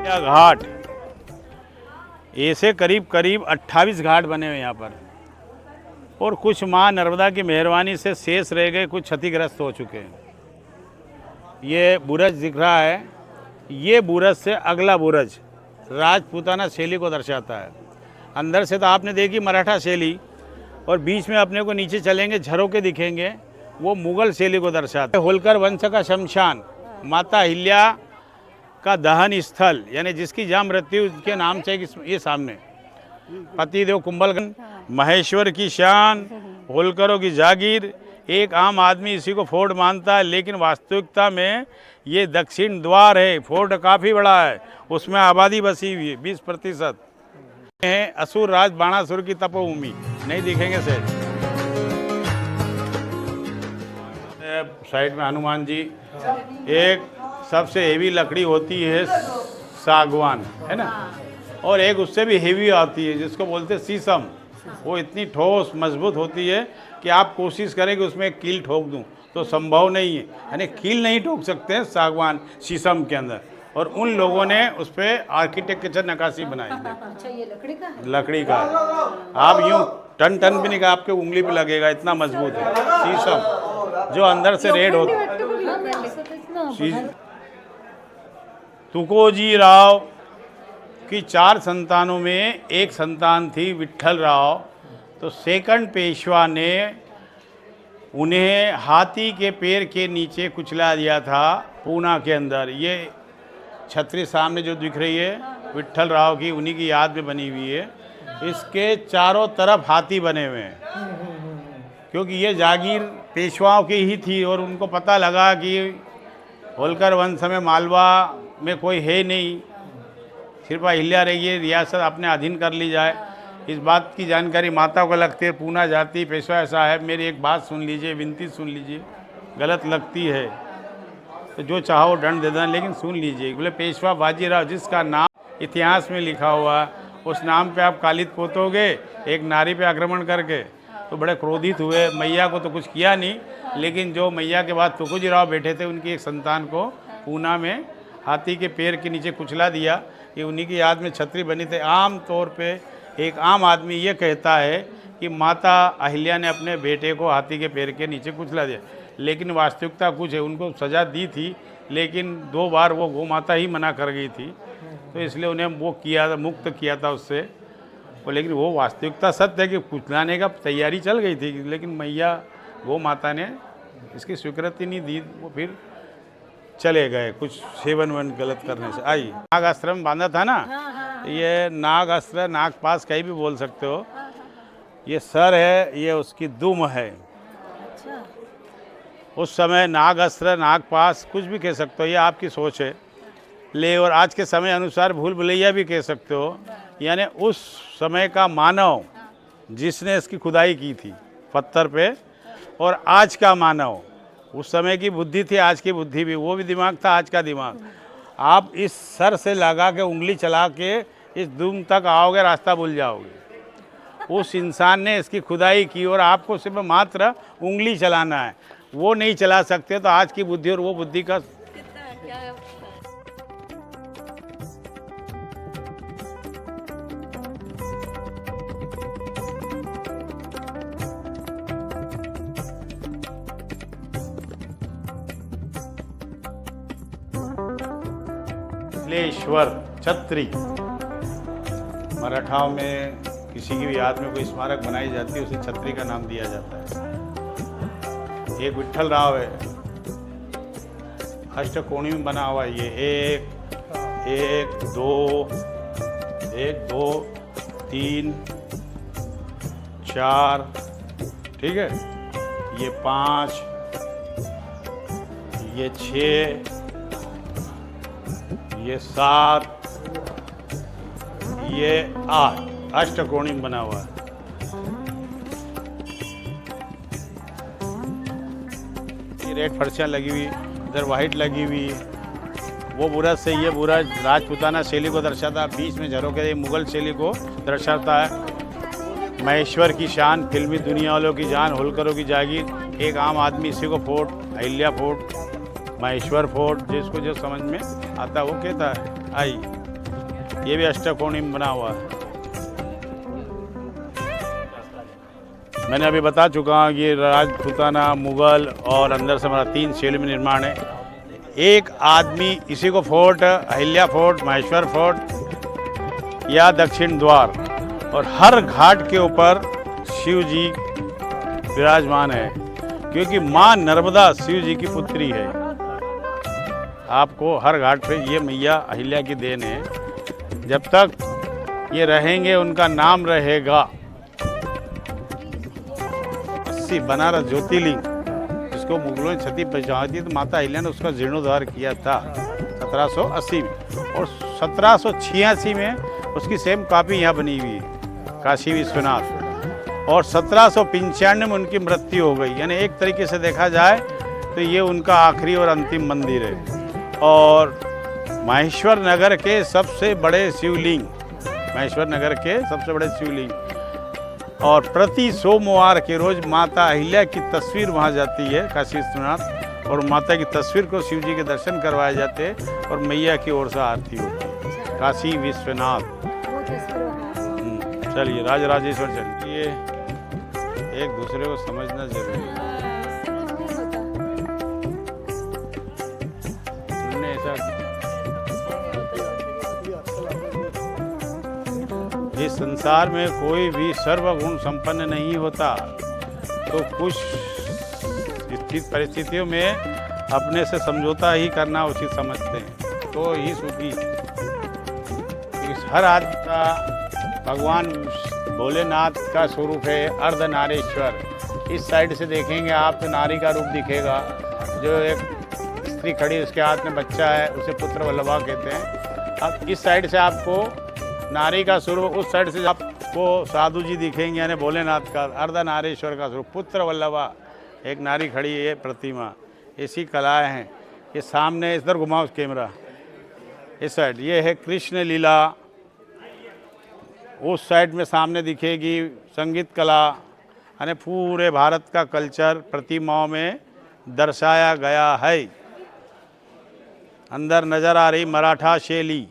घाट ऐसे करीब करीब 28 घाट बने हुए यहाँ पर, और कुछ माँ नर्मदा की मेहरबानी से शेष रह गए, कुछ क्षतिग्रस्त हो चुके हैं। ये बुरज दिख रहा है, ये बुरज से अगला बुरज राजपूताना शैली को दर्शाता है। अंदर से तो आपने देखी मराठा शैली, और बीच में अपने को नीचे चलेंगे झरोके दिखेंगे, वो मुगल शैली को दर्शाता है। होलकर वंश का शमशान, माता अहिल्या का दहन स्थल, यानी जिसकी जहाँ मृत्यु के नाम से ये सामने पतिदेव कुंभलगढ़, महेश्वर की शान, होलकरों की जागीर। एक आम आदमी इसी को फोर्ट मानता है, लेकिन वास्तविकता में ये दक्षिण द्वार है। फोर्ट काफ़ी बड़ा है, उसमें आबादी बसी हुई है 20%। है असुर राज बाणासुर की तपोभूमि, नहीं दिखेंगे सर। साइड में हनुमान जी, एक सबसे हेवी लकड़ी होती है सागवान, है ना, और एक उससे भी हेवी आती है जिसको बोलते हैं शीशम। वो इतनी ठोस मजबूत होती है कि आप कोशिश करें कि उसमें एक कील ठोक दूं तो संभव नहीं है, यानी कील नहीं ठोक सकते हैं सागवान शीशम के अंदर। और उन लोगों ने उस पर आर्किटेक्चर नक्काशी बनाई है। अच्छा, ये लकड़ी का है? लकड़ी का है। आप यूँ टन टन भी नहीं, आपके उंगली पे लगेगा, इतना मजबूत है शीशम, जो अंदर से रेड होता है। तुकोजी राव की 4 संतानों में एक संतान थी विट्ठल राव। तो सेकंड पेशवा ने उन्हें हाथी के पैर के नीचे कुचला दिया था पूना के अंदर। ये छतरी सामने जो दिख रही है विट्ठल राव की, उन्हीं की याद में बनी हुई है। इसके चारों तरफ हाथी बने हुए हैं, क्योंकि ये जागीर पेशवाओं की ही थी, और उनको पता लगा कि होलकर वंश में मालवा में कोई है नहीं, सिर्फ अहिल्या रही है, रियासत अपने अधीन कर ली जाए। इस बात की जानकारी माता को लगती है, पूना जाती पेशवा ऐसा है। मेरी एक बात सुन लीजिए, विनती सुन लीजिए, गलत लगती है तो जो चाहो दंड दे देना, लेकिन सुन लीजिए। बोले पेशवा बाजीराव, जिसका नाम इतिहास में लिखा हुआ, उस नाम पे आप कालित पोतोगे एक नारी पे आक्रमण करके। तो बड़े क्रोधित हुए। मैया को तो कुछ किया नहीं, लेकिन जो मैया के बाद तुकोजी राव बैठे थे, उनकी एक संतान को पूना में हाथी के पैर के नीचे कुचला दिया। ये उन्हीं की याद में छतरी बनी थी। आम तौर पे एक आम आदमी ये कहता है कि माता अहिल्या ने अपने बेटे को हाथी के पैर के नीचे कुचला दिया, लेकिन वास्तविकता कुछ है। उनको सज़ा दी थी, लेकिन 2 बार वो गौ माता ही मना कर गई थी, तो इसलिए उन्हें वो किया था, मुक्त किया था उससे। वो लेकिन वो वास्तविकता सत्य है कि कुचलाने का तैयारी चल गई थी, लेकिन मैया गौ माता ने इसकी स्वीकृति नहीं दी। वो फिर चले गए कुछ सेवन वन गलत करने से। आई नाग आश्रम बांधा था ना, ये नाग अस्त्र, नाग पास कहीं भी बोल सकते हो। ये सर है, ये उसकी दुम है। उस समय नाग अस्त्र, नाग पास कुछ भी कह सकते हो, ये आपकी सोच है। ले और आज के समय अनुसार भूल भुलैया भी कह सकते हो। यानी उस समय का मानव जिसने इसकी खुदाई की थी पत्थर पे, और आज का मानव, उस समय की बुद्धि थी, आज की बुद्धि भी, वो भी दिमाग था, आज का दिमाग। आप इस सर से लगा के उंगली चला के इस दुम तक आओगे, रास्ता भूल जाओगे। उस इंसान ने इसकी खुदाई की, और आपको सिर्फ मात्र उंगली चलाना है, वो नहीं चला सकते। तो आज की बुद्धि और वो बुद्धि का ईश्वर छत्री। मराठाओं में किसी की भी याद में कोई स्मारक बनाई जाती है, उसे छत्री का नाम दिया जाता है। एक विट्ठल राव है, अष्टकोणी में बना हुआ है। ये 1 2 3 4, ठीक है, ये 5, ये 6, ये 7, ये 8, अष्टकोणी बना हुआ है। ये रेड फर्शियाँ लगी हुई, इधर वाइट लगी हुई। वो बुरज से ये बुरज राजपूताना शैली को दर्शाता है, बीच में झरोके मुगल शैली को दर्शाता है। महेश्वर की शान, फिल्मी दुनिया वालों की जान, होलकरों की जागीर। एक आम आदमी इसी को fort, Ahilya fort, Maheshwar fort, जिसको जो समझ में आता वो कहता है। आई ये भी अष्टकोणी में बना हुआ है। मैंने अभी बता चुका हूँ कि राजपूताना, मुगल और अंदर से हमारा 3 शैली में निर्माण है। एक आदमी इसी को fort, Ahilya fort, Maheshwar fort या दक्षिण द्वार, और हर घाट के ऊपर शिव जी विराजमान है, क्योंकि माँ नर्मदा शिव जी की पुत्री है। आपको हर घाट पे ये मैया अहिल्या की देन है। जब तक ये रहेंगे उनका नाम रहेगा। 80 बनारस ज्योतिर्लिंग जिसको मुगलों ने क्षति पहुंचाई थी, तो माता अहिल्या ने उसका जीर्णोद्धार किया था 1780 में, और 1786 में उसकी सेम कॉपी यहाँ बनी हुई है, काशी विश्वनाथ। और 1795 में उनकी मृत्यु हो गई। यानी एक तरीके से देखा जाए तो ये उनका आखिरी और अंतिम मंदिर है। और महेश्वर नगर के सबसे बड़े शिवलिंग, महेश्वर नगर के सबसे बड़े शिवलिंग, और प्रति सोमवार के रोज माता अहिल्या की तस्वीर वहाँ जाती है काशी विश्वनाथ, और माता की तस्वीर को शिव जी के दर्शन करवाए जाते हैं और मैया की ओर से आरती होती है काशी विश्वनाथ। चलिए राजराजेश्वर चलिए, एक दूसरे को समझना जरूरी है। इस संसार में कोई भी सर्वगुण संपन्न नहीं होता, तो कुछ स्थित परिस्थितियों में अपने से समझौता ही करना उचित समझते हैं, तो ही सुखी। इस हर आदमी का भगवान भोलेनाथ का स्वरूप है अर्धनारीश्वर। इस साइड से देखेंगे आप तो नारी का रूप दिखेगा, जो एक स्त्री खड़ी उसके हाथ में बच्चा है, उसे पुत्र वल्लभा कहते हैं। अब इस साइड से आपको नारी का स्वरूप, उस साइड से आपको साधु जी दिखेंगे, यानी भोलेनाथ का अर्धनारीश्वर का स्वरूप पुत्र वल्लभा, एक नारी खड़ी है प्रतिमा। ऐसी कलाएं हैं। ये सामने इधर घुमाओ कैमरा, इस साइड ये है कृष्ण लीला, उस साइड में सामने दिखेगी संगीत कला, यानी पूरे भारत का कल्चर प्रतिमाओं में दर्शाया गया है। अंदर नज़र आ रही मराठा शैली,